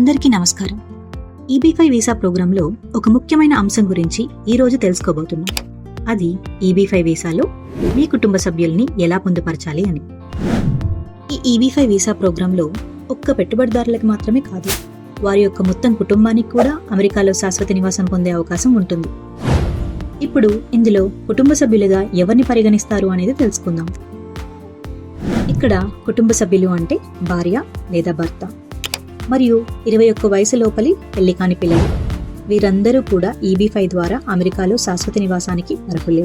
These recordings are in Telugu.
అందరికీ నమస్కారం. EB5 వీసా ప్రోగ్రాంలో ఒక ముఖ్యమైన అంశం గురించి ఈరోజు తెలుసుకోబోతున్నాం. అది EB5 వీసాలో మీ కుటుంబ సభ్యుల్ని ఎలా పొందుపరచాలి అని. ఈ EB5 వీసా ప్రోగ్రాంలో ఒక్క పెట్టుబడిదారులకు మాత్రమే కాదు, వారి యొక్క మొత్తం కుటుంబానికి కూడా అమెరికాలో శాశ్వత నివాసం పొందే అవకాశం ఉంటుంది. ఇప్పుడు ఇందులో కుటుంబ సభ్యులుగా ఎవరిని పరిగణిస్తారు అనేది తెలుసుకుందాం. ఇక్కడ కుటుంబ సభ్యులు అంటే భార్య లేదా భర్త మరియు 21 వయసు లోపలి పెళ్లి కాని పిల్లలు. వీరందరూ కూడా EB5 ద్వారా అమెరికాలో శాశ్వత నివాసానికి అర్హులే.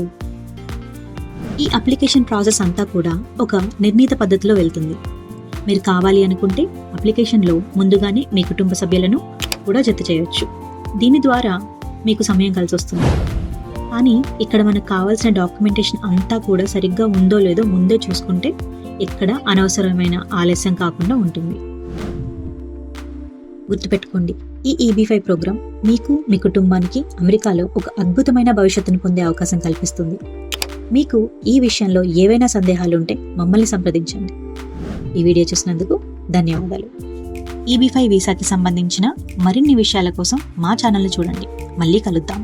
ఈ అప్లికేషన్ ప్రాసెస్ అంతా కూడా ఒక నిర్ణీత పద్ధతిలో వెళ్తుంది. మీరు కావాలి అనుకుంటే అప్లికేషన్లో ముందుగానే మీ కుటుంబ సభ్యులను కూడా జత చేయొచ్చు. దీని ద్వారా మీకు సమయం కలిసి వస్తుంది. కానీ ఇక్కడ మనకు కావాల్సిన డాక్యుమెంటేషన్ అంతా కూడా సరిగ్గా ఉందో లేదో ముందే చూసుకుంటే ఇక్కడ అనవసరమైన ఆలస్యం కాకుండా ఉంటుంది. గుర్తుపెట్టుకోండి, ఈ EB5 ప్రోగ్రాం మీకు మీ కుటుంబానికి అమెరికాలో ఒక అద్భుతమైన భవిష్యత్తును పొందే అవకాశం కల్పిస్తుంది. మీకు ఈ విషయంలో ఏవైనా సందేహాలు ఉంటే మమ్మల్ని సంప్రదించండి. ఈ వీడియో చూసినందుకు ధన్యవాదాలు. EB5 వీసాకి సంబంధించిన మరిన్ని విషయాల కోసం మా ఛానల్ని చూడండి. మళ్ళీ కలుద్దాం.